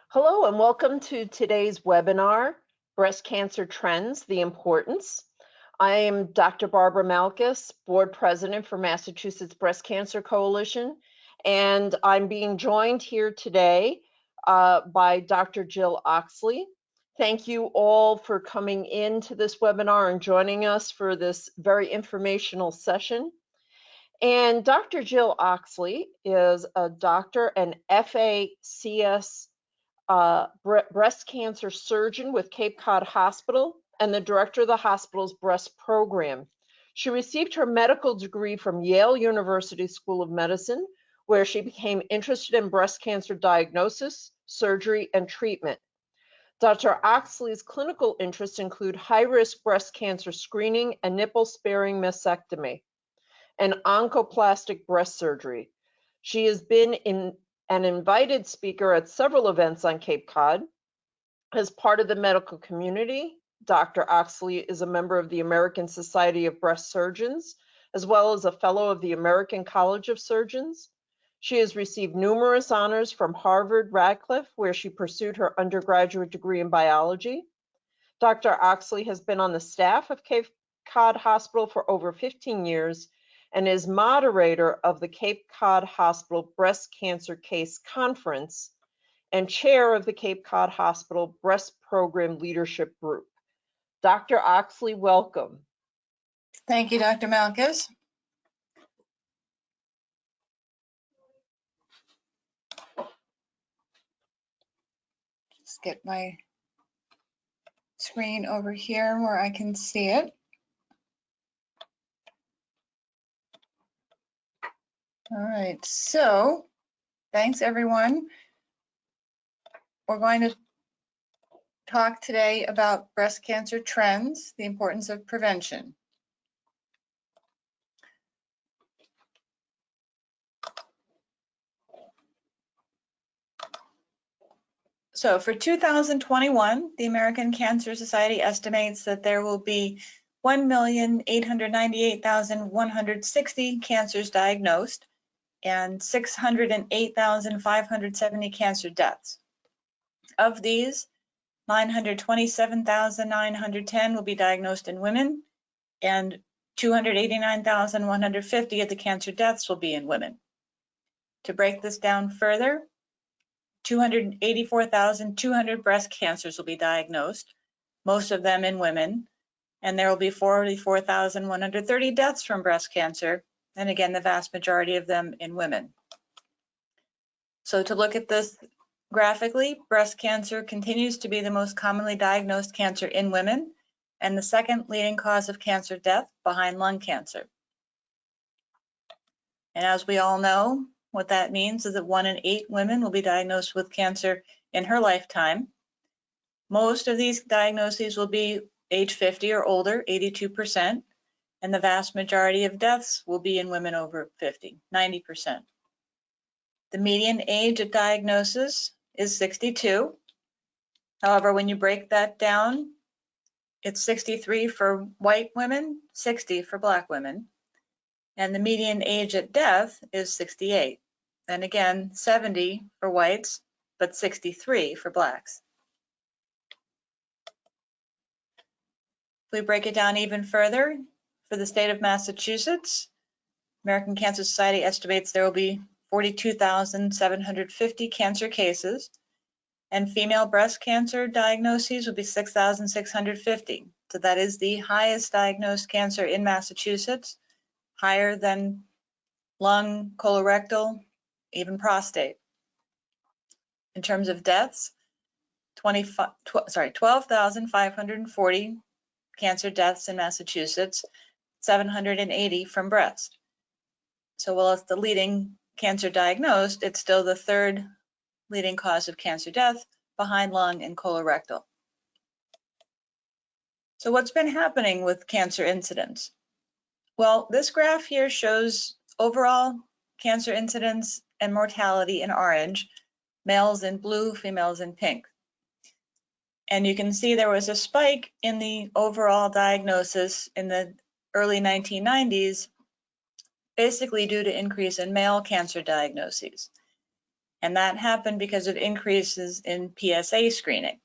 Hello and welcome to today's webinar, Breast Cancer Trends, the Importance. I am Dr. Barbara Malkus, Board President for Massachusetts Breast Cancer Coalition, and I'm being joined here today by Dr. Jill Oxley. Thank you all for coming into this webinar and joining us for this very informational session. And Dr. Jill Oxley is a doctor and FACS breast cancer surgeon with Cape Cod Hospital and the director of the hospital's breast program. She received her medical degree from Yale University School of Medicine, where she became interested in breast cancer diagnosis, surgery, and treatment. Dr. Oxley's clinical interests include high-risk breast cancer screening and nipple-sparing mastectomy and oncoplastic breast surgery. She has been an invited speaker at several events on Cape Cod. As part of the medical community, Dr. Oxley is a member of the American Society of Breast Surgeons, as well as a fellow of the American College of Surgeons. She has received numerous honors from Harvard, Radcliffe, where she pursued her undergraduate degree in biology. Dr. Oxley has been on the staff of Cape Cod Hospital for over 15 years and is moderator of the Cape Cod Hospital Breast Cancer Case Conference and chair of the Cape Cod Hospital Breast Program Leadership Group. Dr. Oxley, welcome. Thank you, Dr. Malkus. Just get my screen over here where I can see it. All right, so thanks everyone. We're going to talk today about breast cancer trends, the importance of prevention. So for 2021, the American Cancer Society estimates that there will be 1,898,160 cancers diagnosed and 608,570 cancer deaths. Of these, 927,910 will be diagnosed in women, and 289,150 of the cancer deaths will be in women. To break this down further, 284,200 breast cancers will be diagnosed, most of them in women, and there will be 44,130 deaths from breast cancer, and again, the vast majority of them in women. So to look at this graphically, breast cancer continues to be the most commonly diagnosed cancer in women and the second leading cause of cancer death behind lung cancer. And as we all know, what that means is that 1 in 8 women will be diagnosed with cancer in her lifetime. Most of these diagnoses will be age 50 or older, 82%, and the vast majority of deaths will be in women over 50, 90%. The median age at diagnosis is 62. However, when you break that down, it's 63 for white women, 60 for Black women, and the median age at death is 68. And again, 70 for whites, but 63 for Blacks. If we break it down even further, for the state of Massachusetts, American Cancer Society estimates there will be 42,750 cancer cases, and female breast cancer diagnoses will be 6,650. So that is the highest diagnosed cancer in Massachusetts, higher than lung, colorectal, even prostate. In terms of deaths, 12,540 cancer deaths in Massachusetts, 780 from breast. So while it's the leading cancer diagnosed, it's still the third leading cause of cancer death behind lung and colorectal. So what's been happening with cancer incidence? Well, this graph here shows overall cancer incidence and mortality in orange, males in blue, females in pink. And you can see there was a spike in the overall diagnosis in the early 1990s, basically due to increase in male cancer diagnoses. And that happened because of increases in PSA screening.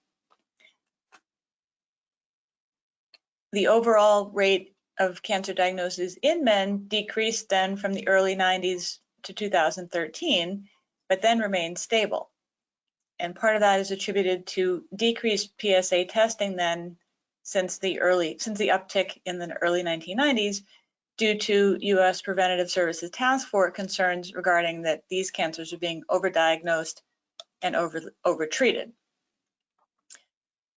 The overall rate of cancer diagnoses in men decreased then from the early 90s to 2013, but then remained stable. And part of that is attributed to decreased PSA testing then since the uptick in the early 1990s due to U.S. Preventative Services Task Force concerns regarding that these cancers are being overdiagnosed and overtreated.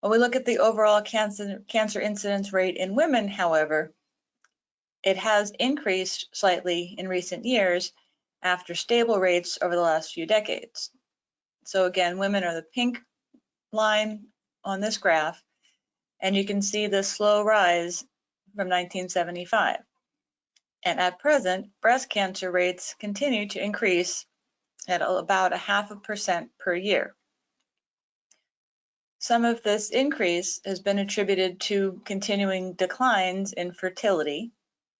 When we look at the overall cancer incidence rate in women, however, it has increased slightly in recent years after stable rates over the last few decades. So again, women are the pink line on this graph, and you can see the slow rise from 1975. And at present, breast cancer rates continue to increase at about 0.5% per year. Some of this increase has been attributed to continuing declines in fertility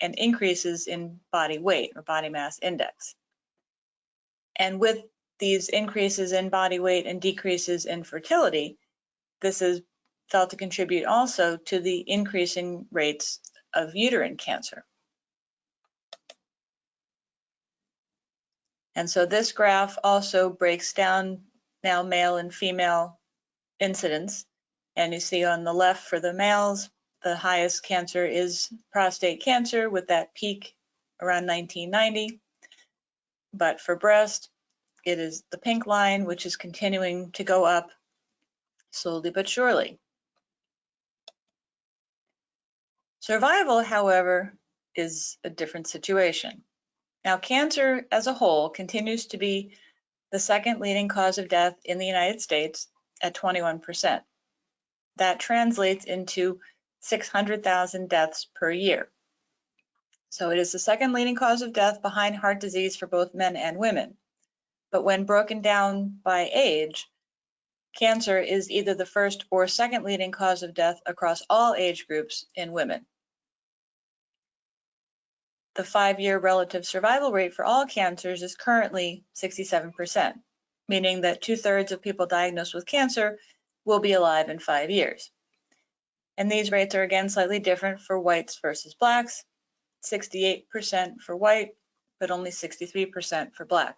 and increases in body weight or body mass index. And with these increases in body weight and decreases in fertility, this is felt to contribute also to the increasing rates of uterine cancer. And so this graph also breaks down now male and female incidence. And you see on the left for the males, the highest cancer is prostate cancer with that peak around 1990. But for breast, it is the pink line, which is continuing to go up slowly but surely. Survival, however, is a different situation. Now, cancer as a whole continues to be the second leading cause of death in the United States at 21%. That translates into 600,000 deaths per year. So it is the second leading cause of death behind heart disease for both men and women. But when broken down by age, cancer is either the first or second leading cause of death across all age groups in women. The 5-year relative survival rate for all cancers is currently 67%, meaning that 2/3 of people diagnosed with cancer will be alive in 5 years. And these rates are again slightly different for whites versus blacks, 68% for white, but only 63% for black.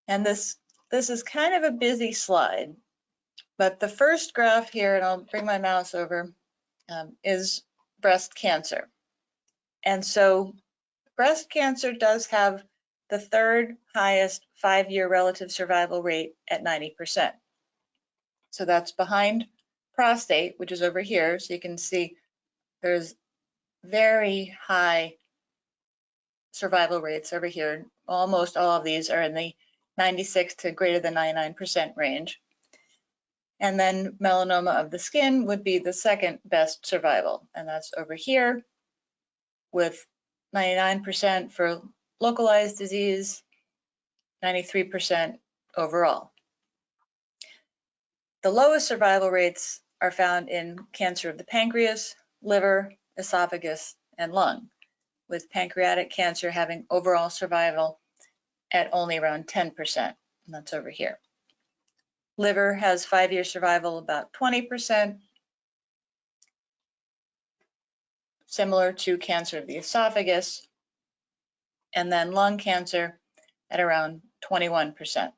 And this is kind of a busy slide, but the first graph here, and I'll bring my mouse over, is breast cancer. And so breast cancer does have the third highest 5-year relative survival rate at 90%. So that's behind prostate, which is over here. So you can see there's very high survival rates over here. Almost all of these are in the 96 to greater than 99% range. And then melanoma of the skin would be the second best survival, and that's over here with 99% for localized disease, 93% overall. The lowest survival rates are found in cancer of the pancreas, liver, esophagus, and lung, with pancreatic cancer having overall survival at only around 10%, and that's over here. Liver has 5-year survival about 20%, similar to cancer of the esophagus, and then lung cancer at around 21%.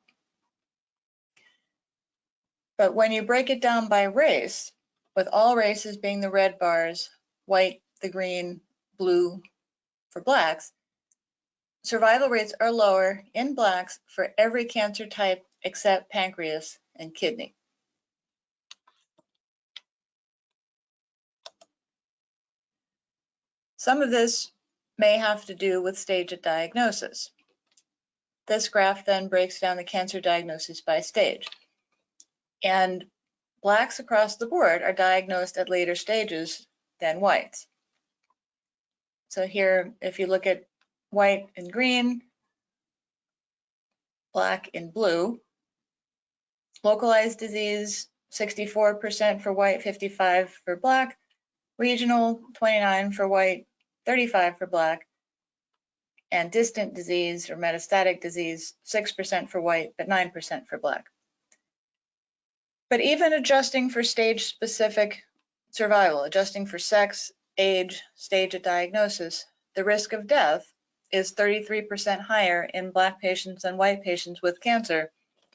But when you break it down by race, with all races being the red bars, white, the green, blue for blacks, survival rates are lower in blacks for every cancer type except pancreas and kidney. Some of this may have to do with stage of diagnosis. This graph then breaks down the cancer diagnosis by stage. And blacks across the board are diagnosed at later stages than whites. So here, if you look at white and green, black and blue, localized disease, 64% for white, 55% for black, regional, 29% for white, 35% for black, and distant disease or metastatic disease, 6% for white, but 9% for black. But even adjusting for stage-specific survival, adjusting for sex, age, stage of diagnosis, the risk of death is 33% higher in black patients than white patients with cancer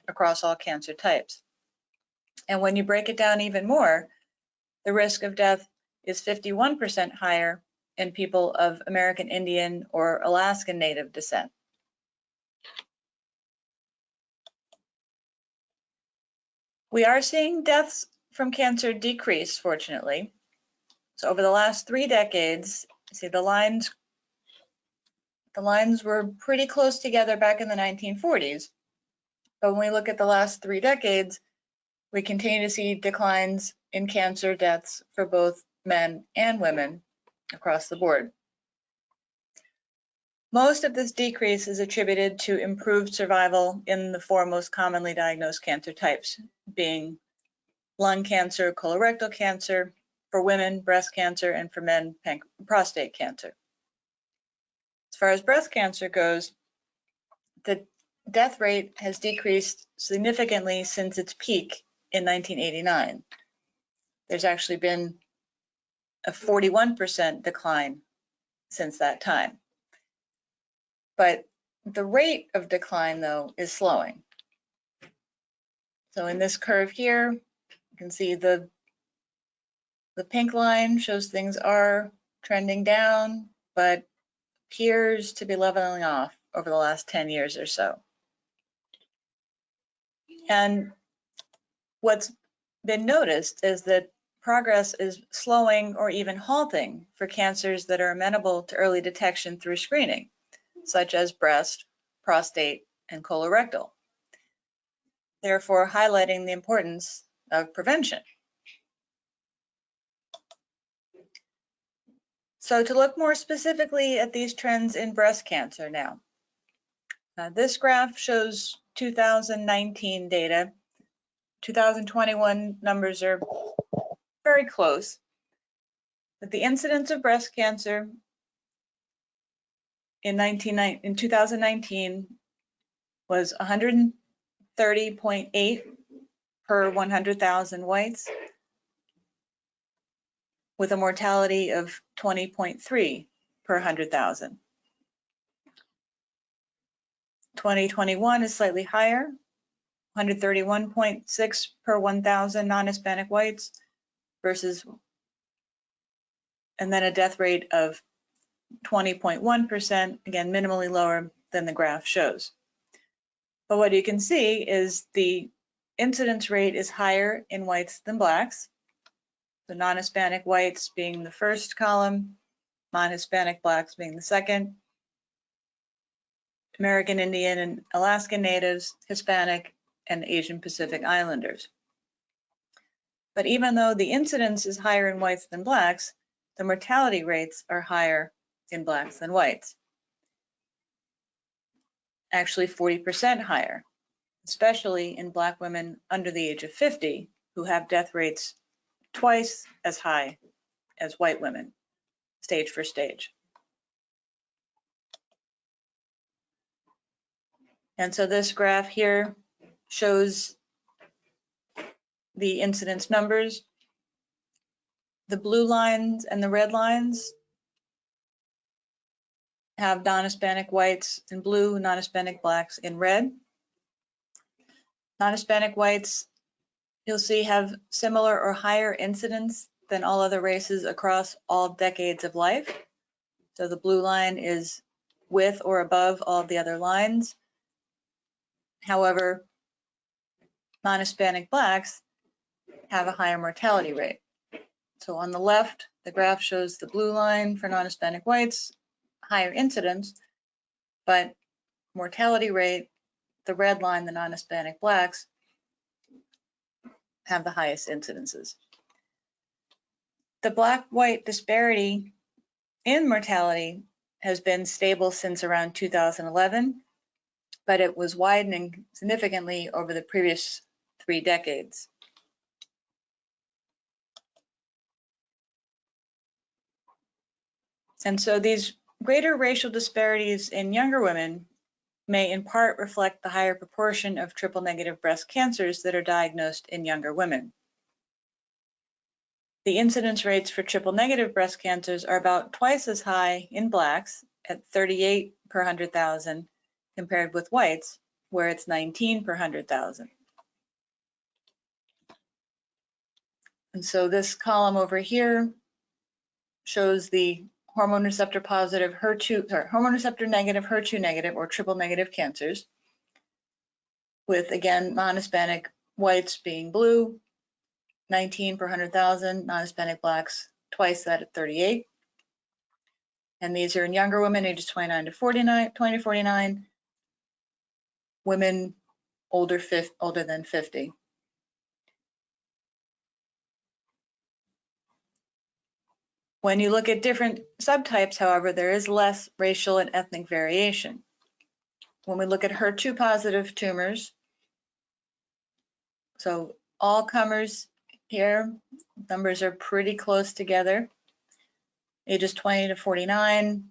across all cancer types. And when you break it down even more, the risk of death is 51% higher in people of American Indian or Alaskan Native descent. We are seeing deaths from cancer decrease, fortunately. So over the last 3 decades, see the lines were pretty close together back in the 1940s. But when we look at the last 3 decades, we continue to see declines in cancer deaths for both men and women across the board. Most of this decrease is attributed to improved survival in the 4 most commonly diagnosed cancer types, being lung cancer, colorectal cancer, for women, breast cancer, and for men, prostate cancer. As far as breast cancer goes, the death rate has decreased significantly since its peak in 1989. There's actually been a 41% decline since that time. But the rate of decline, though, is slowing. So in this curve here, you can see the pink line shows things are trending down, but appears to be leveling off over the last 10 years or so. And what's been noticed is that progress is slowing or even halting for cancers that are amenable to early detection through screening, such as breast, prostate, and colorectal, therefore highlighting the importance of prevention. So to look more specifically at these trends in breast cancer now, this graph shows 2019 data. 2021 numbers are very close, but the incidence of breast cancer in 2019 was 130.8 per 100,000 whites, with a mortality of 20.3 per 100,000. 2021 is slightly higher, 131.6 per 1,000 non-Hispanic whites versus, and then a death rate of 20.1%, again, minimally lower than the graph shows. But what you can see is the incidence rate is higher in whites than blacks. The non-Hispanic whites being the first column, non-Hispanic blacks being the second, American Indian and Alaskan Natives, Hispanic, and Asian Pacific Islanders. But even though the incidence is higher in whites than blacks, the mortality rates are higher in blacks than whites. Actually 40% higher, especially in black women under the age of 50 who have death rates twice as high as white women, stage for stage. And so this graph here shows the incidence numbers. The blue lines and the red lines have non-Hispanic whites in blue, non-Hispanic blacks in red. Non-Hispanic whites, you'll see, have similar or higher incidence than all other races across all decades of life. So the blue line is with or above all the other lines. However, non-Hispanic blacks have a higher mortality rate. So on the left, the graph shows the blue line for non-Hispanic whites, higher incidence, but mortality rate, the red line, the non-Hispanic blacks, have the highest incidences. The black-white disparity in mortality has been stable since around 2011, but it was widening significantly over the previous 3 decades. And so these greater racial disparities in younger women may in part reflect the higher proportion of triple-negative breast cancers that are diagnosed in younger women. The incidence rates for triple-negative breast cancers are about twice as high in Blacks at 38 per 100,000 compared with whites, where it's 19 per 100,000. And so this column over here shows the hormone receptor positive hormone receptor negative, HER2 negative, or triple negative cancers, with again non-Hispanic whites being blue, 19 per 100,000, non-Hispanic Blacks twice that at 38. And these are in younger women ages 20 to 49, women older than 50. When you look at different subtypes, however, there is less racial and ethnic variation. When we look at HER2 positive tumors, so all comers here, numbers are pretty close together. Ages 20 to 49,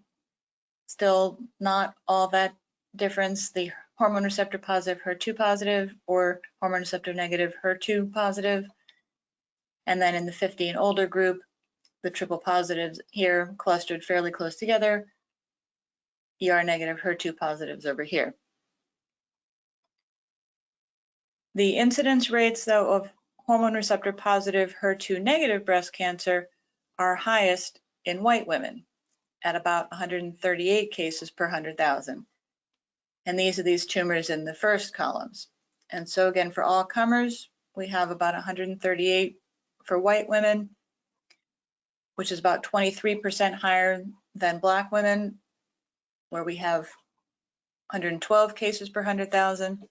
still not all that difference. The hormone receptor positive HER2 positive or hormone receptor negative HER2 positive. And then in the 50 and older group, the triple positives here clustered fairly close together. ER negative HER2 positives over here. The incidence rates, though, of hormone receptor positive HER2 negative breast cancer are highest in white women at about 138 cases per 100,000. And these are these tumors in the first columns. And so again, for all comers, we have about 138 for white women, which is about 23% higher than Black women, where we have 112 cases per 100,000,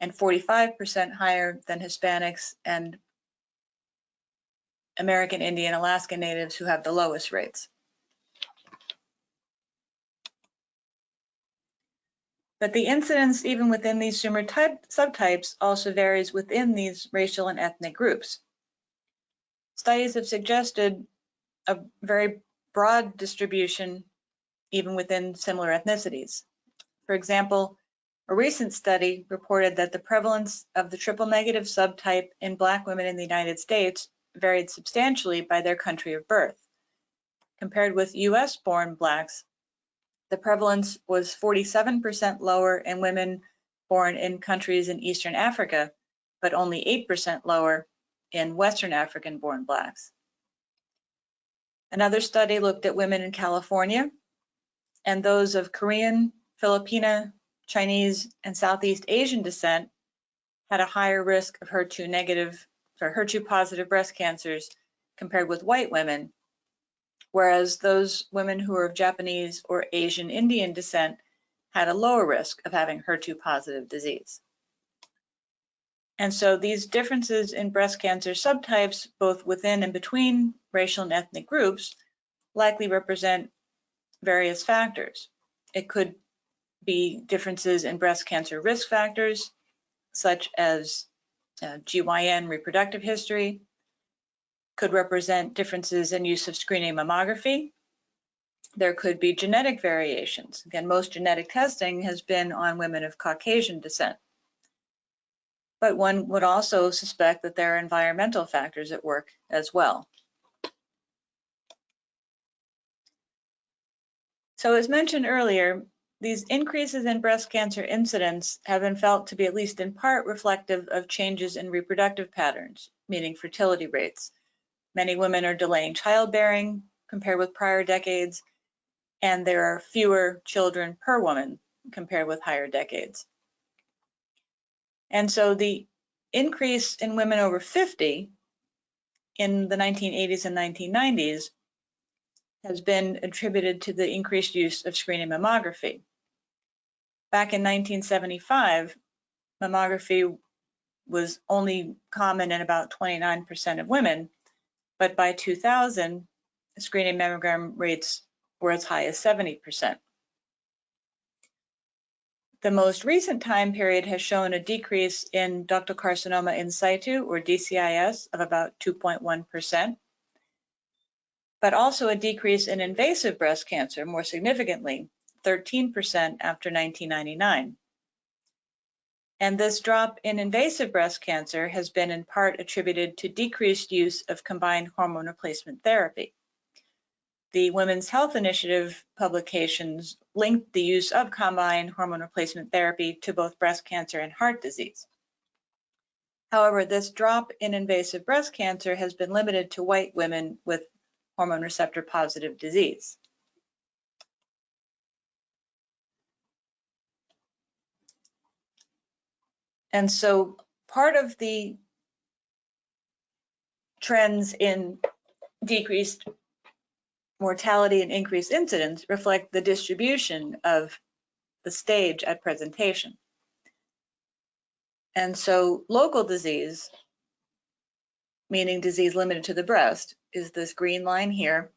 and 45% higher than Hispanics and American Indian Alaska Natives, who have the lowest rates. But the incidence, even within these tumor subtypes, also varies within these racial and ethnic groups. Studies have suggested a very broad distribution even within similar ethnicities. For example, a recent study reported that the prevalence of the triple negative subtype in Black women in the United States varied substantially by their country of birth. Compared with US-born Blacks, the prevalence was 47% lower in women born in countries in Eastern Africa, but only 8% lower in Western African-born Blacks. Another study looked at women in California, and those of Korean, Filipina, Chinese, and Southeast Asian descent had a higher risk of HER2 positive breast cancers compared with white women, whereas those women who are of Japanese or Asian Indian descent had a lower risk of having HER2 positive disease. And so these differences in breast cancer subtypes, both within and between racial and ethnic groups, likely represent various factors. It could be differences in breast cancer risk factors, such as GYN reproductive history, could represent differences in use of screening mammography. There could be genetic variations. Again, most genetic testing has been on women of Caucasian descent. But one would also suspect that there are environmental factors at work as well. So as mentioned earlier, these increases in breast cancer incidence have been felt to be at least in part reflective of changes in reproductive patterns, meaning fertility rates. Many women are delaying childbearing compared with prior decades, and there are fewer children per woman compared with higher decades. And so the increase in women over 50 in the 1980s and 1990s has been attributed to the increased use of screening mammography. Back in 1975, mammography was only common in about 29% of women, but by 2000, screening mammogram rates were as high as 70%. The most recent time period has shown a decrease in ductal carcinoma in situ, or DCIS, of about 2.1%. but also a decrease in invasive breast cancer more significantly, 13% after 1999. And this drop in invasive breast cancer has been in part attributed to decreased use of combined hormone replacement therapy. The Women's Health Initiative publications linked the use of combined hormone replacement therapy to both breast cancer and heart disease. However, this drop in invasive breast cancer has been limited to white women with hormone receptor positive disease. And so part of the trends in decreased mortality and increased incidence reflect the distribution of the stage at presentation. And so local disease, meaning disease limited to the breast, is this green line here.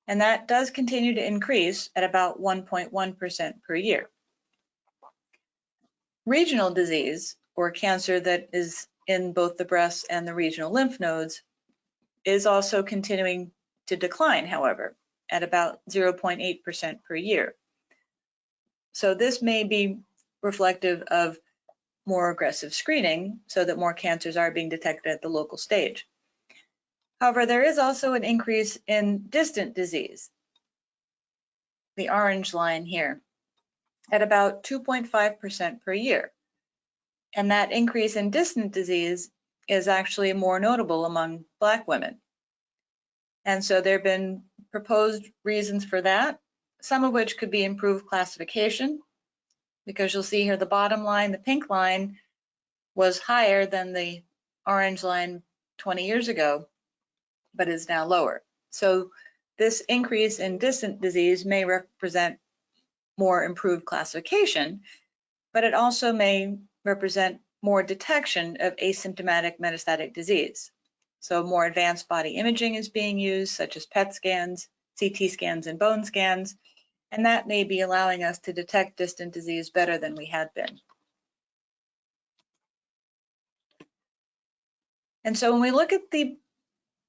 And that does continue to increase at about 1.1% per year. Regional disease, or cancer that is in both the breast and the regional lymph nodes, is also continuing to decline, however, at about 0.8% per year. So this may be reflective of more aggressive screening so that more cancers are being detected at the local stage. However, there is also an increase in distant disease, the orange line here, at about 2.5% per year. And that increase in distant disease is actually more notable among Black women. And so there have been proposed reasons for that, some of which could be improved classification, because you'll see here the bottom line, the pink line, was higher than the orange line 20 years ago, but is now lower. So this increase in distant disease may represent more improved classification, but it also may represent more detection of asymptomatic metastatic disease. So more advanced body imaging is being used, such as PET scans, CT scans, and bone scans, and that may be allowing us to detect distant disease better than we had been. And so when we look at the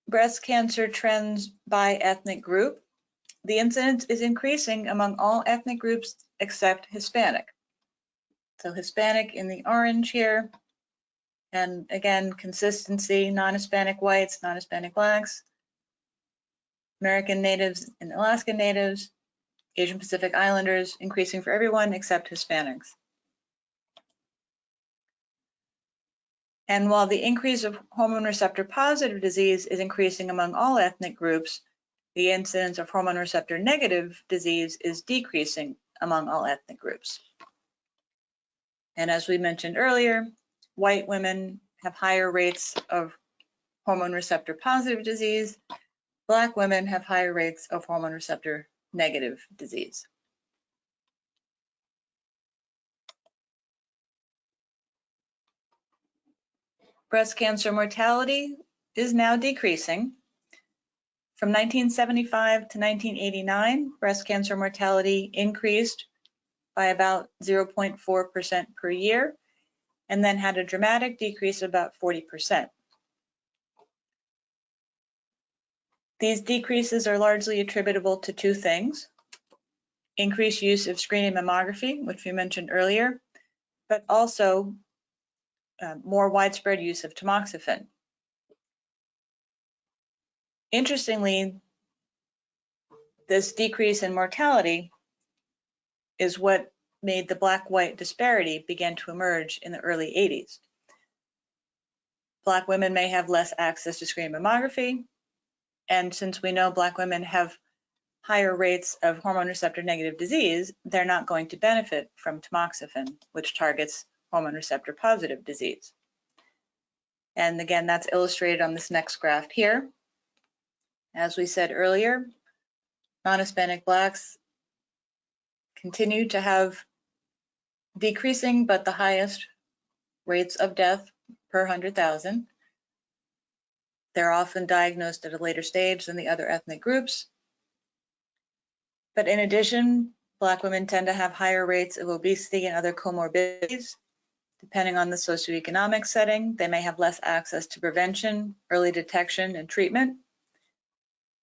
breast cancer trends by ethnic group, the incidence is increasing among all ethnic groups except Hispanic. So Hispanic in the orange here, and again, consistency, non-Hispanic whites, non-Hispanic Blacks, American natives and Alaskan natives, Asian Pacific Islanders, increasing for everyone except Hispanics. And while the increase of hormone receptor positive disease is increasing among all ethnic groups, the incidence of hormone receptor negative disease is decreasing among all ethnic groups. And as we mentioned earlier, white women have higher rates of hormone receptor positive disease. Black women have higher rates of hormone receptor negative disease. Breast cancer mortality is now decreasing. From 1975 to 1989, breast cancer mortality increased by about 0.4% per year, and then had a dramatic decrease of about 40%. These decreases are largely attributable to two things: increased use of screening mammography, which we mentioned earlier, but also more widespread use of tamoxifen. Interestingly, this decrease in mortality is what made the Black-white disparity begin to emerge in the early 80s. Black women may have less access to screening mammography, and since we know Black women have higher rates of hormone receptor negative disease, they're not going to benefit from tamoxifen, which targets hormone receptor positive disease. And again, that's illustrated on this next graph here. As we said earlier, non-Hispanic Blacks continue to have decreasing but the highest rates of death per 100,000. They're often diagnosed at a later stage than the other ethnic groups. But in addition, Black women tend to have higher rates of obesity and other comorbidities. Depending on the socioeconomic setting, they may have less access to prevention, early detection, and treatment.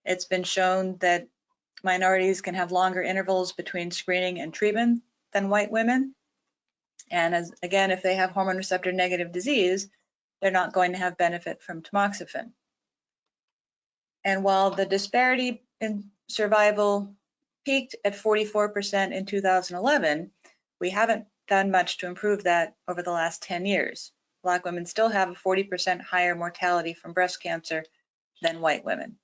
It's been shown that minorities can have longer intervals between screening and treatment than white women. And again, if they have hormone receptor negative disease, they're not going to have benefit from tamoxifen. And while the disparity in survival peaked at 44% in 2011, we haven't done much to improve that over the last 10 years. Black women still have a 40% higher mortality from breast cancer than white women.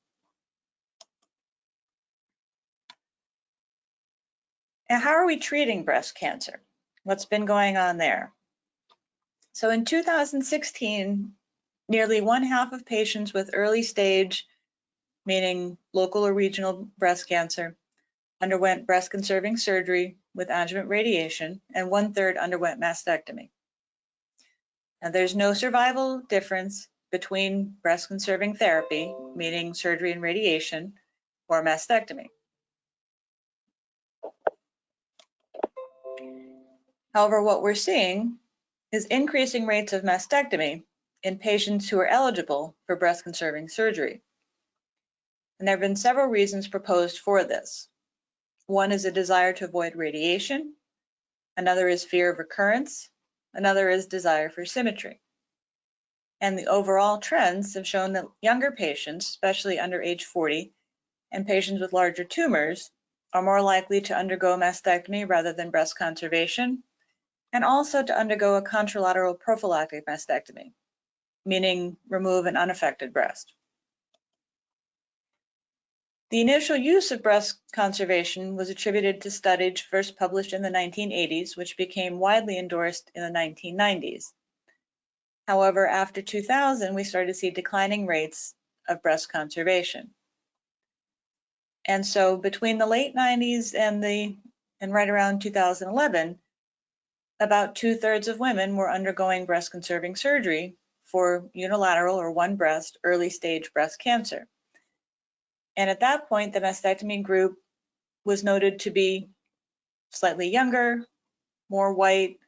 And how are we treating breast cancer? What's been going on there? So in 2016, nearly 1/2 of patients with early stage, meaning local or regional breast cancer, underwent breast conserving surgery with adjuvant radiation, and 1/3 underwent mastectomy. And there's no survival difference between breast conserving therapy, meaning surgery and radiation, or mastectomy. However, what we're seeing is increasing rates of mastectomy in patients who are eligible for breast conserving surgery. And there have been several reasons proposed for this. One is a desire to avoid radiation, another is fear of recurrence, another is desire for symmetry. And the overall trends have shown that younger patients, especially under age 40, and patients with larger tumors are more likely to undergo mastectomy rather than breast conservation, and also to undergo a contralateral prophylactic mastectomy, meaning remove an unaffected breast. The initial use of breast conservation was attributed to studies first published in the 1980s, which became widely endorsed in the 1990s. However, after 2000, we started to see declining rates of breast conservation. And so between the late 90s and right around 2011, about 2/3 of women were undergoing breast conserving surgery for unilateral or one breast early stage breast cancer. And at that point, the mastectomy group was noted to be slightly younger, more white,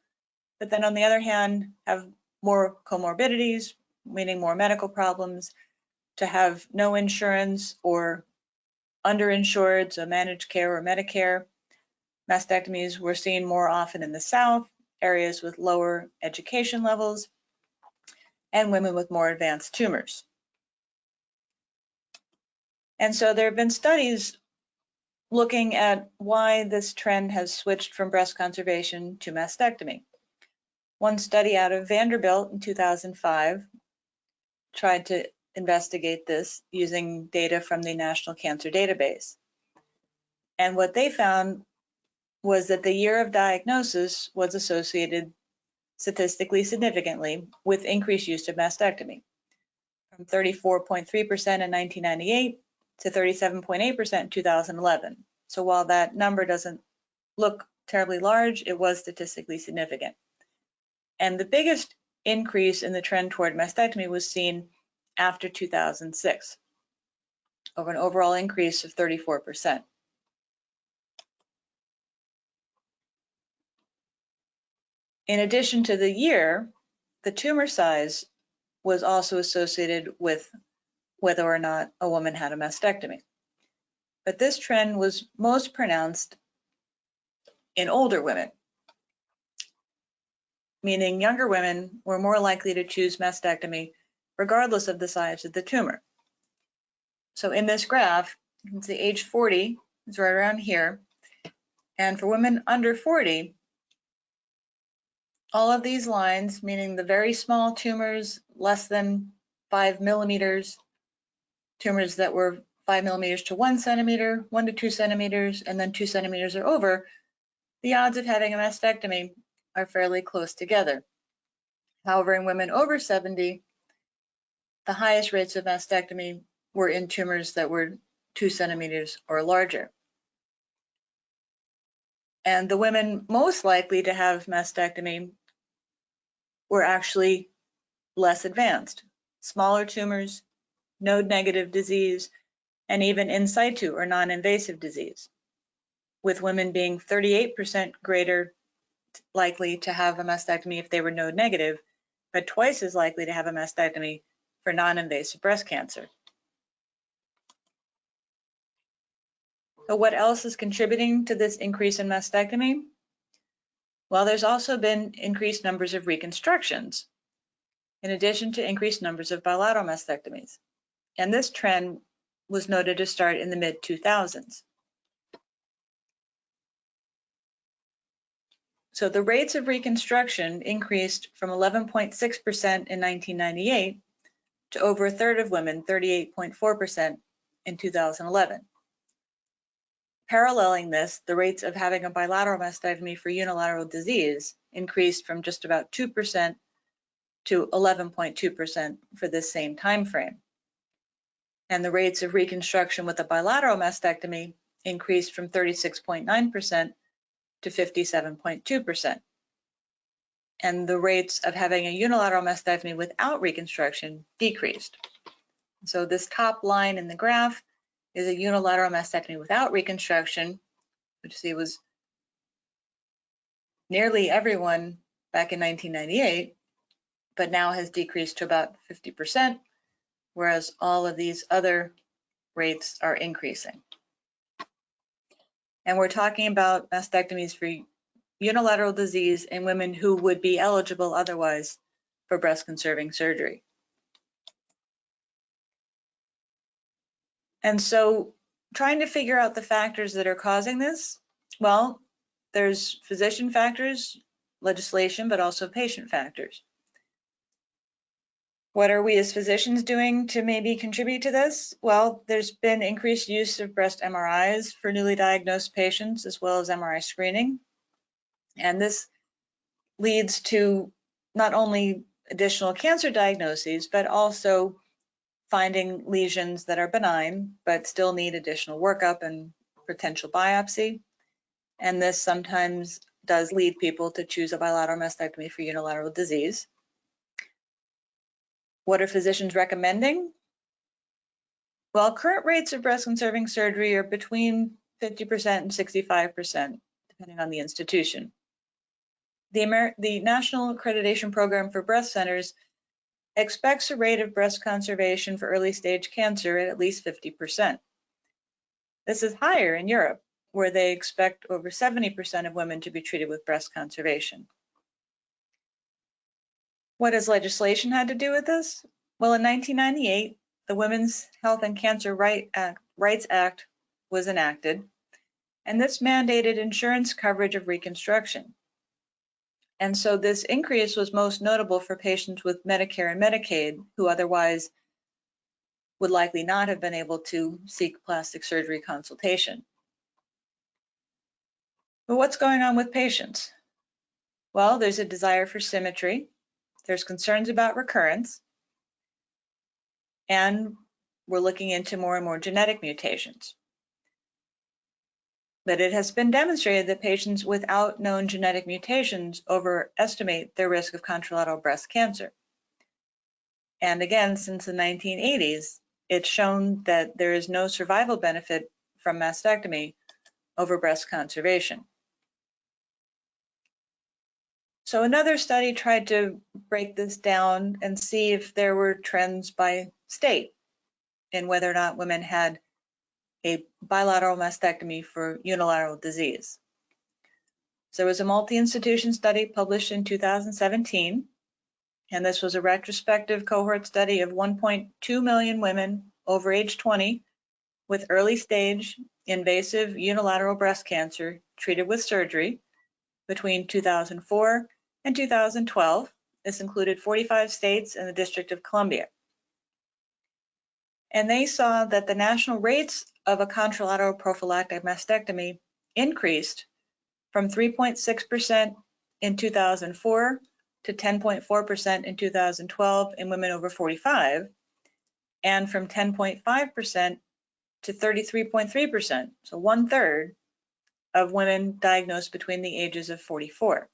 but then on the other hand, have more comorbidities, meaning more medical problems, to have no insurance or underinsured, so managed care or Medicare. Mastectomies were seen more often in the South, areas with lower education levels, and women with more advanced tumors. And so there have been studies looking at why this trend has switched from breast conservation to mastectomy. One study out of Vanderbilt in 2005 tried to investigate this using data from the National Cancer Database. And what they found was that the year of diagnosis was associated statistically significantly with increased use of mastectomy, from 34.3% in 1998 to 37.8% in 2011. So while that number doesn't look terribly large, it was statistically significant. And the biggest increase in the trend toward mastectomy was seen after 2006, over an overall increase of 34%. In addition to the year, the tumor size was also associated with whether or not a woman had a mastectomy. But this trend was most pronounced in older women, meaning younger women were more likely to choose mastectomy regardless of the size of the tumor. So in this graph, you can see age 40 is right around here. And for women under 40, all of these lines, meaning the very small tumors, less than 5 millimeters, tumors that were 5 millimeters to 1 centimeter, 1 to 2 centimeters, and then 2 centimeters or over, the odds of having a mastectomy are fairly close together. However, in women over 70, the highest rates of mastectomy were in tumors that were 2 centimeters or larger. And the women most likely to have mastectomy were actually less advanced, smaller tumors, node-negative disease, and even in situ or non-invasive disease, with women being 38% greater likely to have a mastectomy if they were node-negative, but twice as likely to have a mastectomy for non-invasive breast cancer. So what else is contributing to this increase in mastectomy? Well, there's also been increased numbers of reconstructions, in addition to increased numbers of bilateral mastectomies. And this trend was noted to start in the mid-2000s. So the rates of reconstruction increased from 11.6% in 1998 to over a third of women, 38.4% in 2011. Paralleling this, the rates of having a bilateral mastectomy for unilateral disease increased from just about 2% to 11.2% for this same time frame. And the rates of reconstruction with a bilateral mastectomy increased from 36.9% to 57.2%. And the rates of having a unilateral mastectomy without reconstruction decreased. So this top line in the graph is a unilateral mastectomy without reconstruction, which you see was nearly everyone back in 1998, but now has decreased to about 50%, whereas all of these other rates are increasing. And we're talking about mastectomies for unilateral disease in women who would be eligible otherwise for breast conserving surgery. And so trying to figure out the factors that are causing this, well, there's physician factors, legislation, but also patient factors. What are we as physicians doing to maybe contribute to this? Well, there's been increased use of breast MRIs for newly diagnosed patients, as well as MRI screening. And this leads to not only additional cancer diagnoses, but also finding lesions that are benign, but still need additional workup and potential biopsy. And this sometimes does lead people to choose a bilateral mastectomy for unilateral disease. What are physicians recommending? Well, current rates of breast conserving surgery are between 50% and 65%, depending on the institution. The National Accreditation Program for Breast Centers expects a rate of breast conservation for early stage cancer at least 50%. This is higher in Europe, where they expect over 70% of women to be treated with breast conservation. What has legislation had to do with this? Well, in 1998, the Women's Health and Cancer Rights Act was enacted, and this mandated insurance coverage of reconstruction. And so this increase was most notable for patients with Medicare and Medicaid, who otherwise would likely not have been able to seek plastic surgery consultation. But what's going on with patients? Well, there's a desire for symmetry, there's concerns about recurrence, and we're looking into more and more genetic mutations. But it has been demonstrated that patients without known genetic mutations overestimate their risk of contralateral breast cancer. And again, since the 1980s, it's shown that there is no survival benefit from mastectomy over breast conservation. So another study tried to break this down and see if there were trends by state in whether or not women had a bilateral mastectomy for unilateral disease. So there was a multi-institution study published in 2017, and this was a retrospective cohort study of 1.2 million women over age 20 with early stage invasive unilateral breast cancer treated with surgery between 2004 and 2012. This included 45 states and the District of Columbia. And they saw that the national rates of a contralateral prophylactic mastectomy increased from 3.6% in 2004 to 10.4% in 2012 in women over 45, and from 10.5% to 33.3%, so 1/3 of women diagnosed between the ages of 44.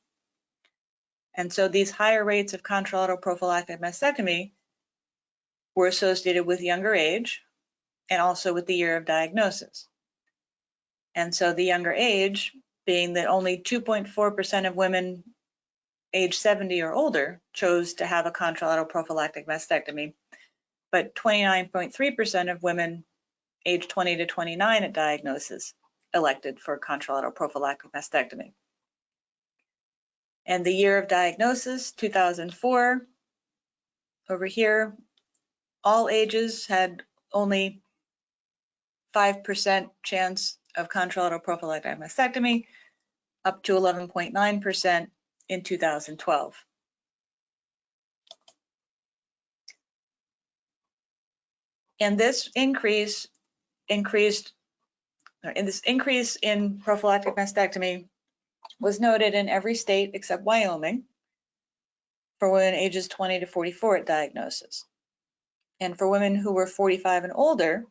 And so these higher rates of contralateral prophylactic mastectomy were associated with younger age and also with the year of diagnosis. And so the younger age, being that only 2.4% of women age 70 or older chose to have a contralateral prophylactic mastectomy, but 29.3% of women age 20 to 29 at diagnosis elected for contralateral prophylactic mastectomy. And the year of diagnosis, 2004, over here, all ages had only 5% chance of contralateral prophylactic mastectomy, up to 11.9% in 2012. And this increase in prophylactic mastectomy was noted in every state except Wyoming for women ages 20 to 44 at diagnosis. And for women who were 45 and older,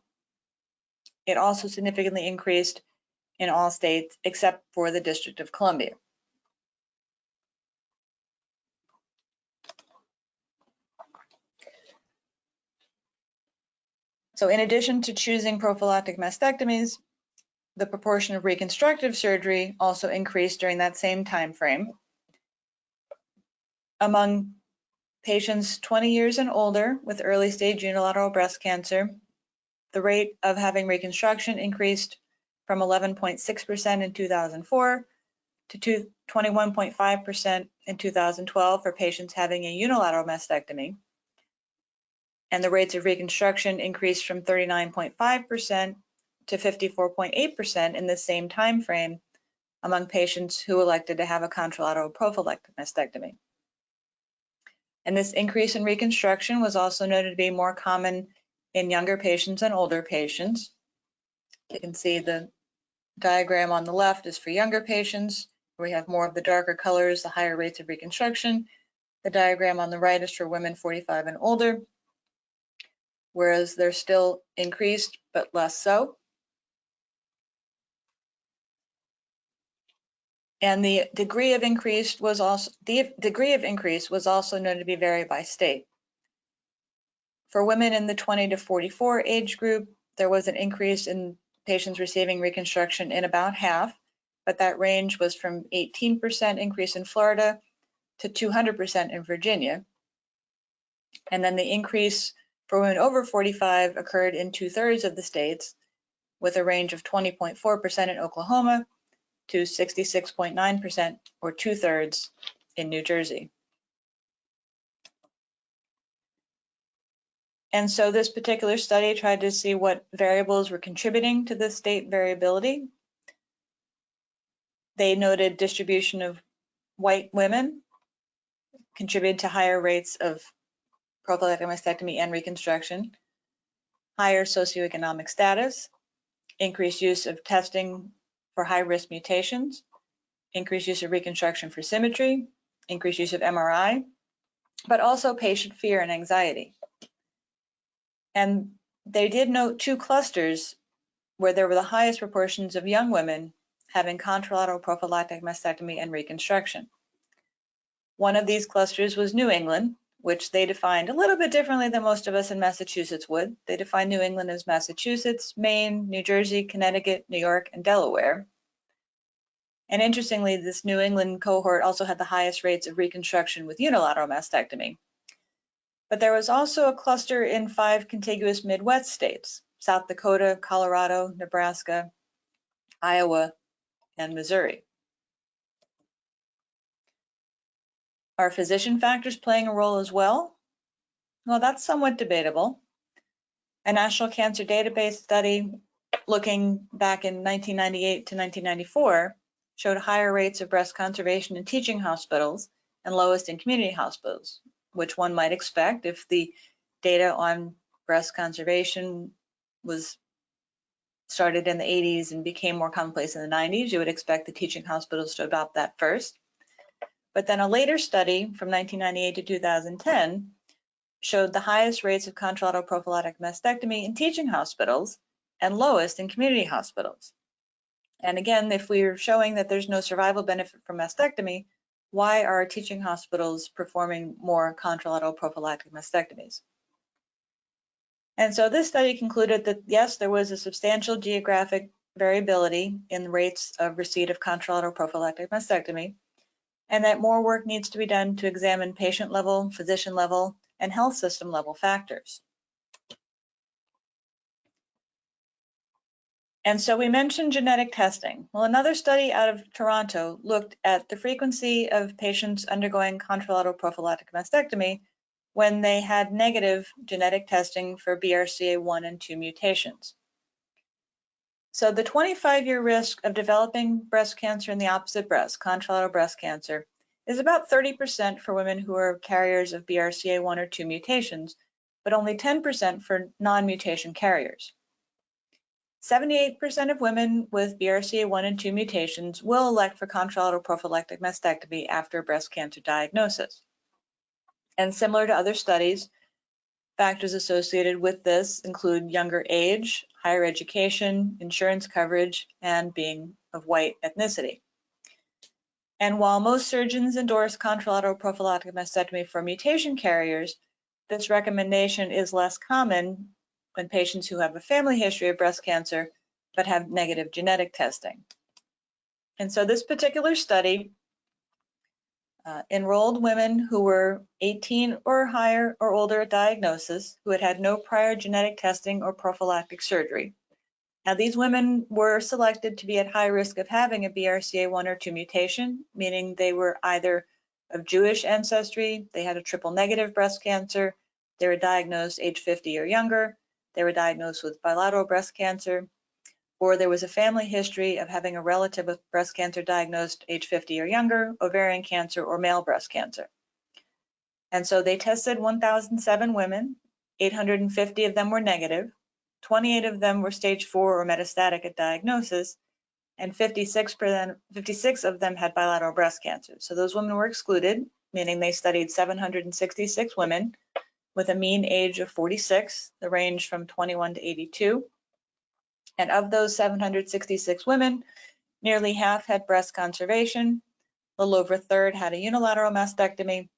it also significantly increased in all states except for the District of Columbia. So in addition to choosing prophylactic mastectomies, the proportion of reconstructive surgery also increased during that same time frame. Among patients 20 years and older with early stage unilateral breast cancer, the rate of having reconstruction increased from 11.6% in 2004 to 21.5% in 2012 for patients having a unilateral mastectomy. And the rates of reconstruction increased from 39.5% to 54.8% in the same time frame among patients who elected to have a contralateral prophylactic mastectomy. And this increase in reconstruction was also noted to be more common in younger patients and older patients. You can see the diagram on the left is for younger patients, where we have more of the darker colors, the higher rates of reconstruction. The diagram on the right is for women 45 and older, whereas they're still increased, but less so. And the degree of increase was also noted to be varied by state. For women in the 20 to 44 age group, there was an increase in patients receiving reconstruction in about half, but that range was from 18% increase in Florida to 200% in Virginia. And then the increase for women over 45 occurred in 2/3 of the states, with a range of 20.4% in Oklahoma to 66.9%, or 2/3 in New Jersey. And so this particular study tried to see what variables were contributing to the state variability. They noted distribution of white women contributed to higher rates of prophylactic mastectomy and reconstruction, higher socioeconomic status, increased use of testing for high-risk mutations, increased use of reconstruction for symmetry, increased use of MRI, but also patient fear and anxiety. And they did note 2 clusters where there were the highest proportions of young women having contralateral prophylactic mastectomy and reconstruction. One of these clusters was New England, which they defined a little bit differently than most of us in Massachusetts would. They defined New England as Massachusetts, Maine, New Jersey, Connecticut, New York, and Delaware. And interestingly, this New England cohort also had the highest rates of reconstruction with unilateral mastectomy. But there was also a cluster in 5 contiguous Midwest states: South Dakota, Colorado, Nebraska, Iowa, and Missouri. Are physician factors playing a role as well? Well, that's somewhat debatable. A National Cancer Database study looking back in 1998 to 1994 showed higher rates of breast conservation in teaching hospitals and lowest in community hospitals, which one might expect if the data on breast conservation was started in the 80s and became more commonplace in the 90s. You would expect the teaching hospitals to adopt that first. But then a later study from 1998 to 2010 showed the highest rates of contralateral prophylactic mastectomy in teaching hospitals and lowest in community hospitals. And again, if we're showing that there's no survival benefit from mastectomy, why are teaching hospitals performing more contralateral prophylactic mastectomies? And so this study concluded that yes, there was a substantial geographic variability in the rates of receipt of contralateral prophylactic mastectomy, and that more work needs to be done to examine patient level, physician level, and health system level factors. And so we mentioned genetic testing. Well, another study out of Toronto looked at the frequency of patients undergoing contralateral prophylactic mastectomy when they had negative genetic testing for BRCA1 and 2 mutations. So the 25-year risk of developing breast cancer in the opposite breast, contralateral breast cancer, is about 30% for women who are carriers of BRCA1 or 2 mutations, but only 10% for non-mutation carriers. 78% of women with BRCA1 and 2 mutations will elect for contralateral prophylactic mastectomy after a breast cancer diagnosis. And similar to other studies, factors associated with this include younger age, higher education, insurance coverage, and being of white ethnicity. And while most surgeons endorse contralateral prophylactic mastectomy for mutation carriers, this recommendation is less common when patients who have a family history of breast cancer but have negative genetic testing. And so this particular study enrolled women who were 18 or higher or older at diagnosis, who had had no prior genetic testing or prophylactic surgery. Now, these women were selected to be at high risk of having a BRCA1 or 2 mutation, meaning they were either of Jewish ancestry, they had a triple negative breast cancer, they were diagnosed age 50 or younger, they were diagnosed with bilateral breast cancer, or there was a family history of having a relative with breast cancer diagnosed age 50 or younger, ovarian cancer, or male breast cancer. And so they tested 1,007 women, 850 of them were negative, 28 of them were stage 4 or metastatic at diagnosis, and 56 of them had bilateral breast cancer. So those women were excluded, meaning they studied 766 women with a mean age of 46, the range from 21 to 82. And of those 766 women, nearly half had breast conservation, a little over a third had a unilateral mastectomy,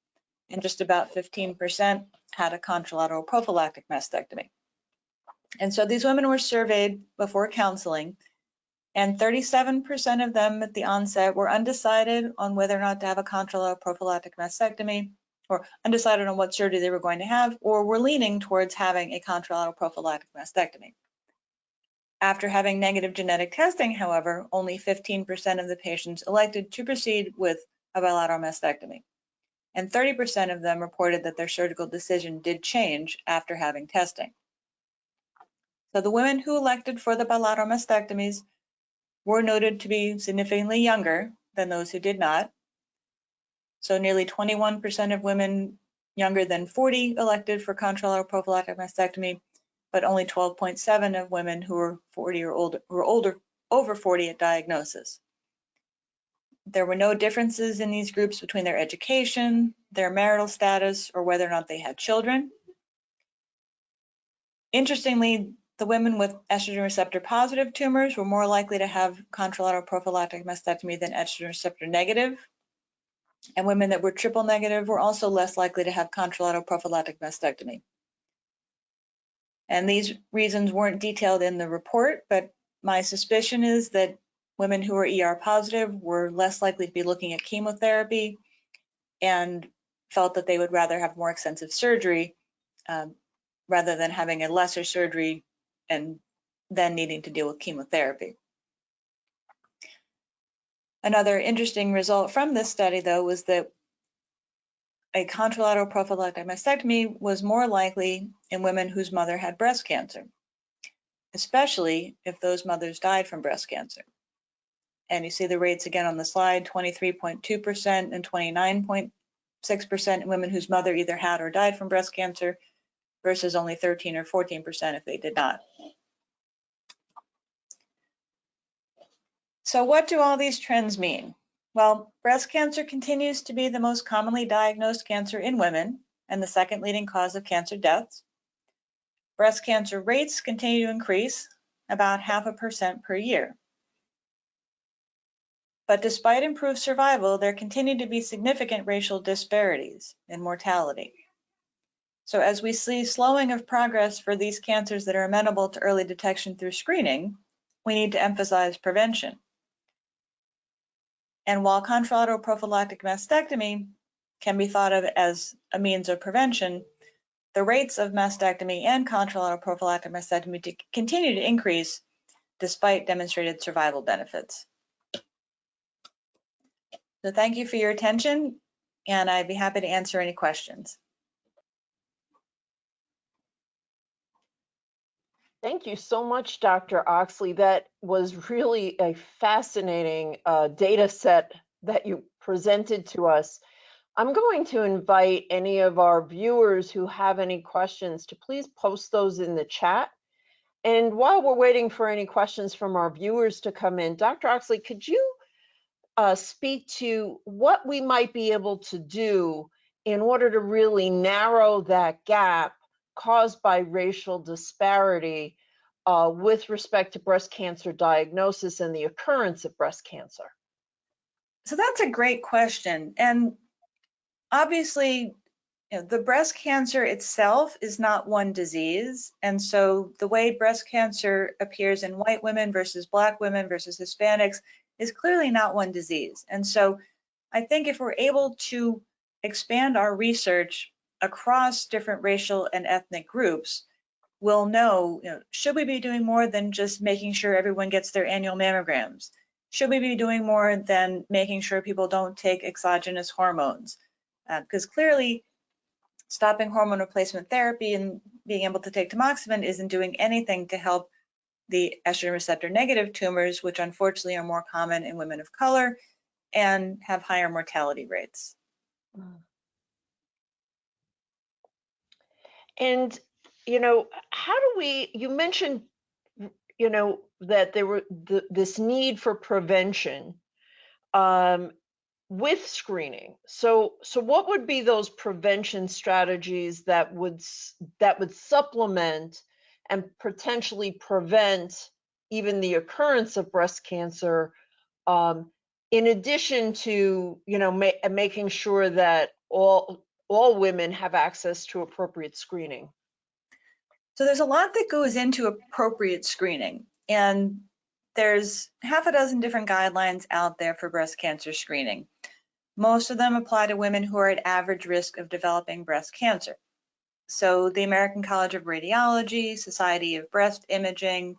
and just about 15% had a contralateral prophylactic mastectomy. And so these women were surveyed before counseling, and 37% of them at the onset were undecided on whether or not to have a contralateral prophylactic mastectomy, or undecided on what surgery they were going to have, or were leaning towards having a contralateral prophylactic mastectomy. After having negative genetic testing, however, only 15% of the patients elected to proceed with a bilateral mastectomy, and 30% of them reported that their surgical decision did change after having testing. So the women who elected for the bilateral mastectomies were noted to be significantly younger than those who did not. So nearly 21% of women younger than 40 elected for contralateral prophylactic mastectomy, but only 12.7% of women who were 40 or older, over 40 at diagnosis. There were no differences in these groups between their education, their marital status, or whether or not they had children. Interestingly, the women with estrogen receptor positive tumors were more likely to have contralateral prophylactic mastectomy than estrogen receptor negative. And women that were triple negative were also less likely to have contralateral prophylactic mastectomy. And these reasons weren't detailed in the report, but my suspicion is that women who are ER positive were less likely to be looking at chemotherapy and felt that they would rather have more extensive surgery rather than having a lesser surgery and then needing to deal with chemotherapy. Another interesting result from this study, though, was that a contralateral prophylactic mastectomy was more likely in women whose mother had breast cancer, especially if those mothers died from breast cancer. And you see the rates again on the slide, 23.2% and 29.6% in women whose mother either had or died from breast cancer versus only 13 or 14% if they did not. So what do all these trends mean? Well, breast cancer continues to be the most commonly diagnosed cancer in women and the second leading cause of cancer deaths. Breast cancer rates continue to increase, about 0.5% per year. But despite improved survival, there continue to be significant racial disparities in mortality. So as we see slowing of progress for these cancers that are amenable to early detection through screening, we need to emphasize prevention. And while contralateral prophylactic mastectomy can be thought of as a means of prevention, the rates of mastectomy and contralateral prophylactic mastectomy continue to increase despite demonstrated survival benefits. So thank you for your attention, and I'd be happy to answer any questions. Thank you so much, Dr. Oxley. That was really a fascinating data set that you presented to us. I'm going to invite any of our viewers who have any questions to please post those in the chat. And while we're waiting for any questions from our viewers to come in, Dr. Oxley, could you speak to what we might be able to do in order to really narrow that gap caused by racial disparity with respect to breast cancer diagnosis and the occurrence of breast cancer? So that's a great question. And obviously, the breast cancer itself is not one disease. And so the way breast cancer appears in white women versus Black women versus Hispanics is clearly not one disease. And so I think if we're able to expand our research across different racial and ethnic groups, we'll know, should we be doing more than just making sure everyone gets their annual mammograms? Should we be doing more than making sure people don't take exogenous hormones? Because clearly, stopping hormone replacement therapy and being able to take tamoxifen isn't doing anything to help the estrogen receptor negative tumors, which unfortunately are more common in women of color and have higher mortality rates. And, how do we, you mentioned, that there were this need for prevention with screening. So what would be those prevention strategies that would supplement and potentially prevent even the occurrence of breast cancer, in addition to making sure that all women have access to appropriate screening? So there's a lot that goes into appropriate screening, and there's half a dozen different guidelines out there for breast cancer screening. Most of them apply to women who are at average risk of developing breast cancer. So the American College of Radiology, Society of Breast Imaging,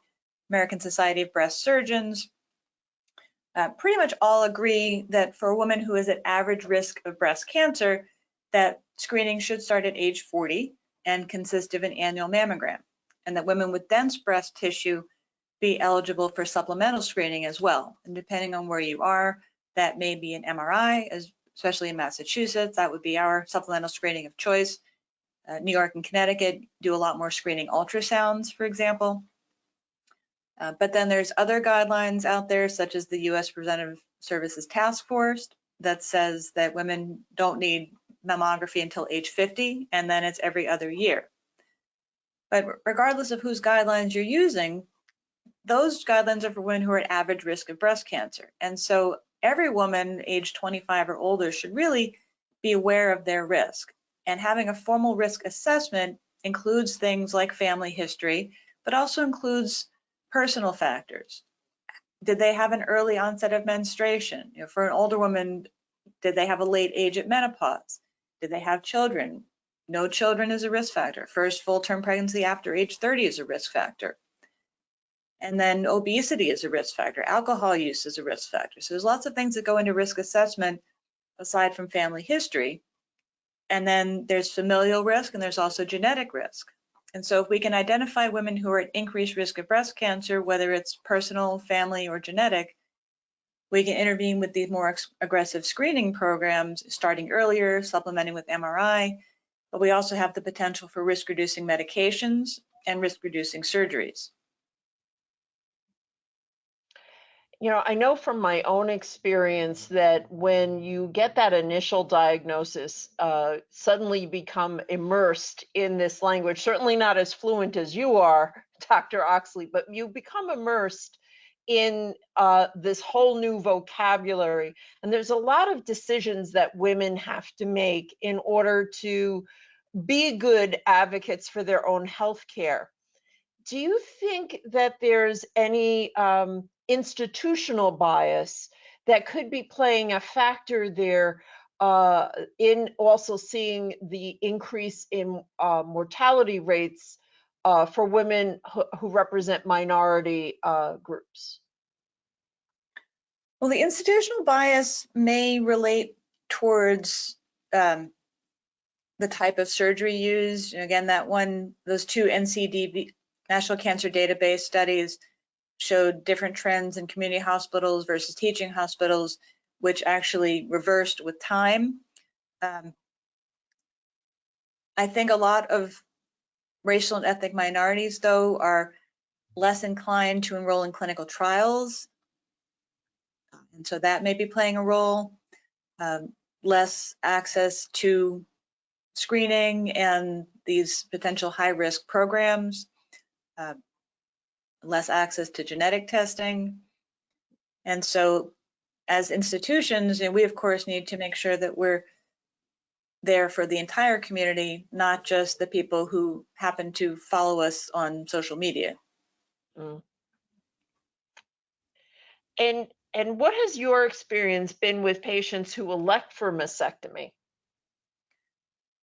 American Society of Breast Surgeons, pretty much all agree that for a woman who is at average risk of breast cancer, that screening should start at age 40 and consist of an annual mammogram, and that women with dense breast tissue be eligible for supplemental screening as well. And depending on where you are, that may be an MRI, especially in Massachusetts. That would be our supplemental screening of choice. New York and Connecticut do a lot more screening ultrasounds, for example. But then there's other guidelines out there, such as the U.S. Preventive Services Task Force, that says that women don't need mammography until age 50, and then it's every other year. But regardless of whose guidelines you're using, those guidelines are for women who are at average risk of breast cancer. And so every woman age 25 or older should really be aware of their risk. And having a formal risk assessment includes things like family history, but also includes personal factors. Did they have an early onset of menstruation? For an older woman, did they have a late age at menopause? Did they have children? No children is a risk factor. First full-term pregnancy after age 30 is a risk factor. And then obesity is a risk factor. Alcohol use is a risk factor. So there's lots of things that go into risk assessment aside from family history. And then there's familial risk, and there's also genetic risk. And so if we can identify women who are at increased risk of breast cancer, whether it's personal, family, or genetic, we can intervene with these more aggressive screening programs, starting earlier, supplementing with MRI, but we also have the potential for risk-reducing medications and risk-reducing surgeries. I know from my own experience that when you get that initial diagnosis, suddenly you become immersed in this language, certainly not as fluent as you are, Dr. Oxley, but you become immersed in this whole new vocabulary. And there's a lot of decisions that women have to make in order to be good advocates for their own health care. Do you think that there's any institutional bias that could be playing a factor there in also seeing the increase in mortality rates for women who represent minority groups? Well, the institutional bias may relate towards the type of surgery used. And again, those two NCDB, National Cancer Database studies, showed different trends in community hospitals versus teaching hospitals, which actually reversed with time. I think a lot of racial and ethnic minorities, though, are less inclined to enroll in clinical trials. And so that may be playing a role. Less access to screening and these potential high-risk programs, less access to genetic testing. And so as institutions, we of course need to make sure that we're there for the entire community, not just the people who happen to follow us on social media. Mm. And what has your experience been with patients who elect for mastectomy?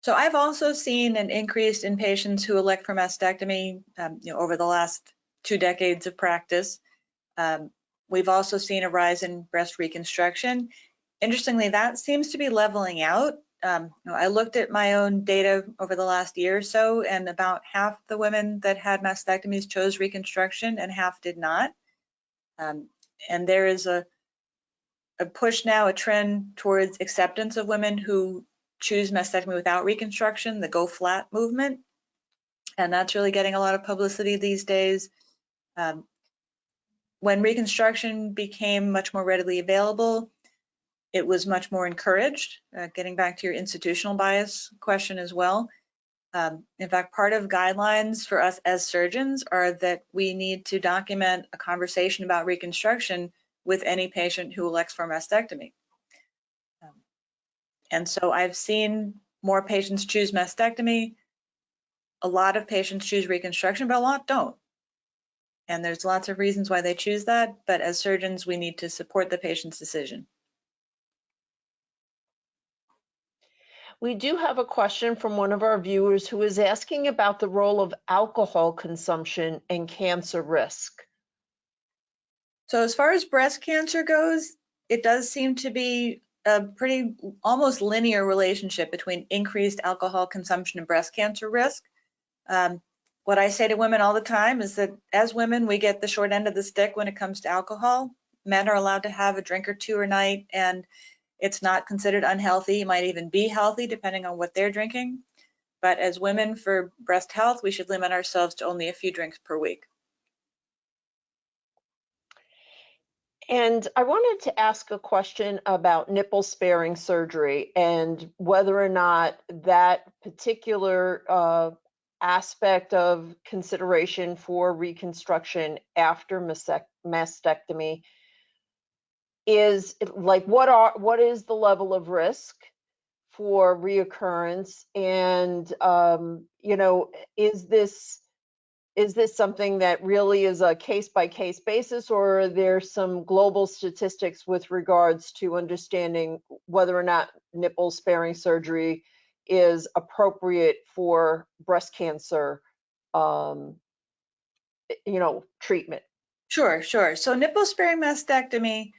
So I've also seen an increase in patients who elect for mastectomy over the last 2 decades of practice. We've also seen a rise in breast reconstruction. Interestingly, that seems to be leveling out. I looked at my own data over the last year or so, and about half the women that had mastectomies chose reconstruction and half did not. And there is a push now, a trend towards acceptance of women who choose mastectomy without reconstruction, the go flat movement. And that's really getting a lot of publicity these days. When reconstruction became much more readily available, it was much more encouraged, getting back to your institutional bias question as well. In fact, part of guidelines for us as surgeons are that we need to document a conversation about reconstruction with any patient who elects for mastectomy. And so I've seen more patients choose mastectomy. A lot of patients choose reconstruction, but a lot don't. And there's lots of reasons why they choose that, but as surgeons, we need to support the patient's decision. We do have a question from one of our viewers who is asking about the role of alcohol consumption and cancer risk. So as far as breast cancer goes, it does seem to be a pretty almost linear relationship between increased alcohol consumption and breast cancer risk. What I say to women all the time is that as women, we get the short end of the stick when it comes to alcohol. Men are allowed to have a drink or two a night, and it's not considered unhealthy. It might even be healthy depending on what they're drinking. But as women, for breast health, we should limit ourselves to only a few drinks per week. And I wanted to ask a question about nipple-sparing surgery and whether or not that particular aspect of consideration for reconstruction after mastectomy is like, what is the level of risk for reoccurrence, and is this something that really is a case-by-case basis, or are there some global statistics with regards to understanding whether or not nipple-sparing surgery is appropriate for breast cancer, treatment? Sure. So nipple-sparing mastectomy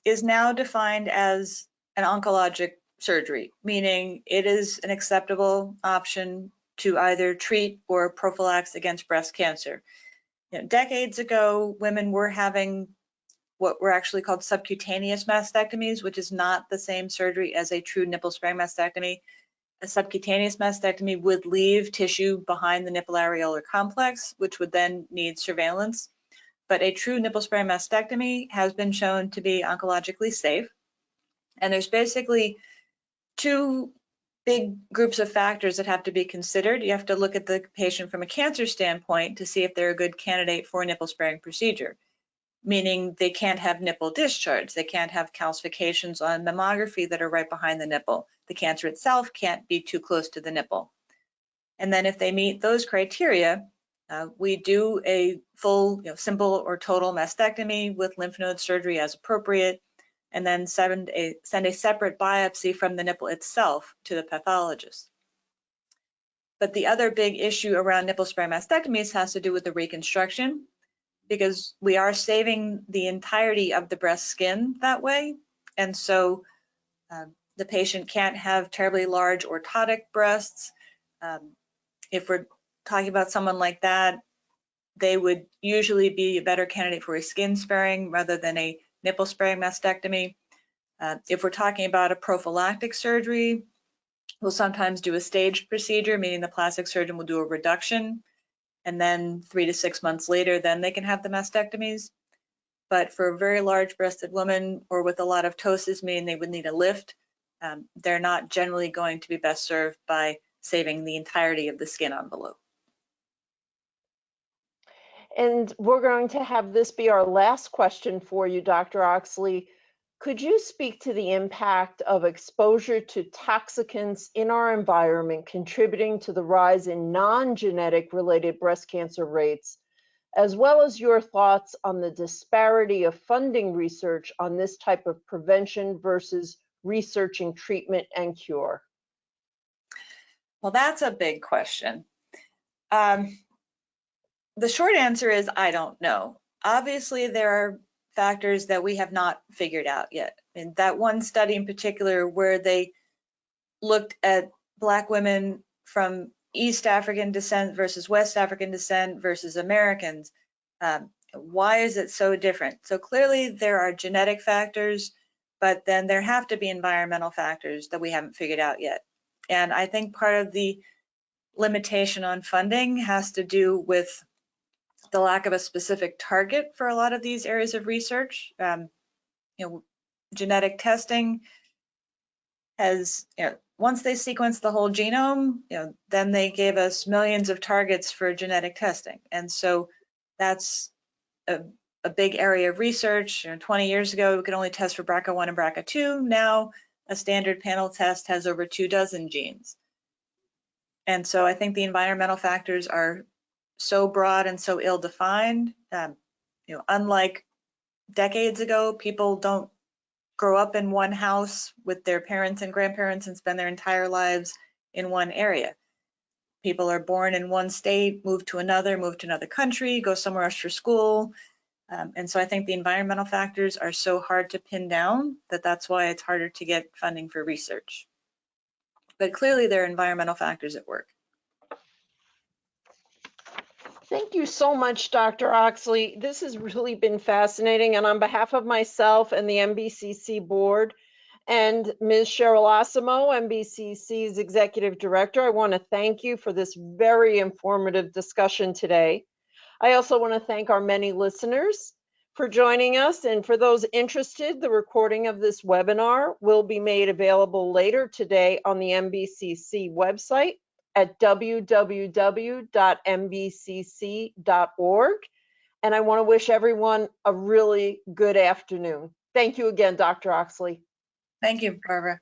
is now defined as an oncologic surgery, meaning it is an acceptable option to either treat or prophylax against breast cancer. Decades ago, women were having what were actually called subcutaneous mastectomies, which is not the same surgery as a true nipple-sparing mastectomy. A subcutaneous mastectomy would leave tissue behind the nipple areolar complex, which would then need surveillance. But a true nipple-sparing mastectomy has been shown to be oncologically safe. And there's basically two big groups of factors that have to be considered. You have to look at the patient from a cancer standpoint to see if they're a good candidate for a nipple-sparing procedure, meaning they can't have nipple discharge. They can't have calcifications on mammography that are right behind the nipple. The cancer itself can't be too close to the nipple. And then if they meet those criteria, we do a full, simple or total mastectomy with lymph node surgery as appropriate, and then send a separate biopsy from the nipple itself to the pathologist. But the other big issue around nipple-sparing mastectomies has to do with the reconstruction, because we are saving the entirety of the breast skin that way. And so the patient can't have terribly large orthotic breasts. If we're talking about someone like that, they would usually be a better candidate for a skin sparing rather than a nipple sparing mastectomy. If we're talking about a prophylactic surgery, we'll sometimes do a staged procedure, meaning the plastic surgeon will do a reduction, and then 3 to 6 months later, then they can have the mastectomies. But for a very large breasted woman or with a lot of ptosis, meaning they would need a lift, they're not generally going to be best served by saving the entirety of the skin envelope. And we're going to have this be our last question for you, Dr. Oxley. Could you speak to the impact of exposure to toxicants in our environment contributing to the rise in non-genetic related breast cancer rates, as well as your thoughts on the disparity of funding research on this type of prevention versus researching treatment and cure? Well, that's a big question. The short answer is I don't know. Obviously, there are factors that we have not figured out yet. And that one study in particular where they looked at Black women from East African descent versus West African descent versus Americans, why is it so different? So clearly there are genetic factors, but then there have to be environmental factors that we haven't figured out yet. And I think part of the limitation on funding has to do with the lack of a specific target for a lot of these areas of research. Genetic testing has, once they sequenced the whole genome, then they gave us millions of targets for genetic testing. And so that's a big area of research. 20 years ago, we could only test for BRCA1 and BRCA2. Now, a standard panel test has over 24 genes. And so I think the environmental factors are so broad and so ill-defined. Unlike decades ago, people don't grow up in one house with their parents and grandparents and spend their entire lives in one area. People are born in one state, move to another country, go somewhere else for school. And so I think the environmental factors are so hard to pin down that that's why it's harder to get funding for research. But clearly there are environmental factors at work. Thank you so much, Dr. Oxley. This has really been fascinating. And on behalf of myself and the MBCC board and Ms. Cheryl Osimo, MBCC's executive director, I want to thank you for this very informative discussion today. I also want to thank our many listeners for joining us. And for those interested, the recording of this webinar will be made available later today on the MBCC website at www.mbcc.org. And I want to wish everyone a really good afternoon. Thank you again, Dr. Oxley. Thank you, Barbara.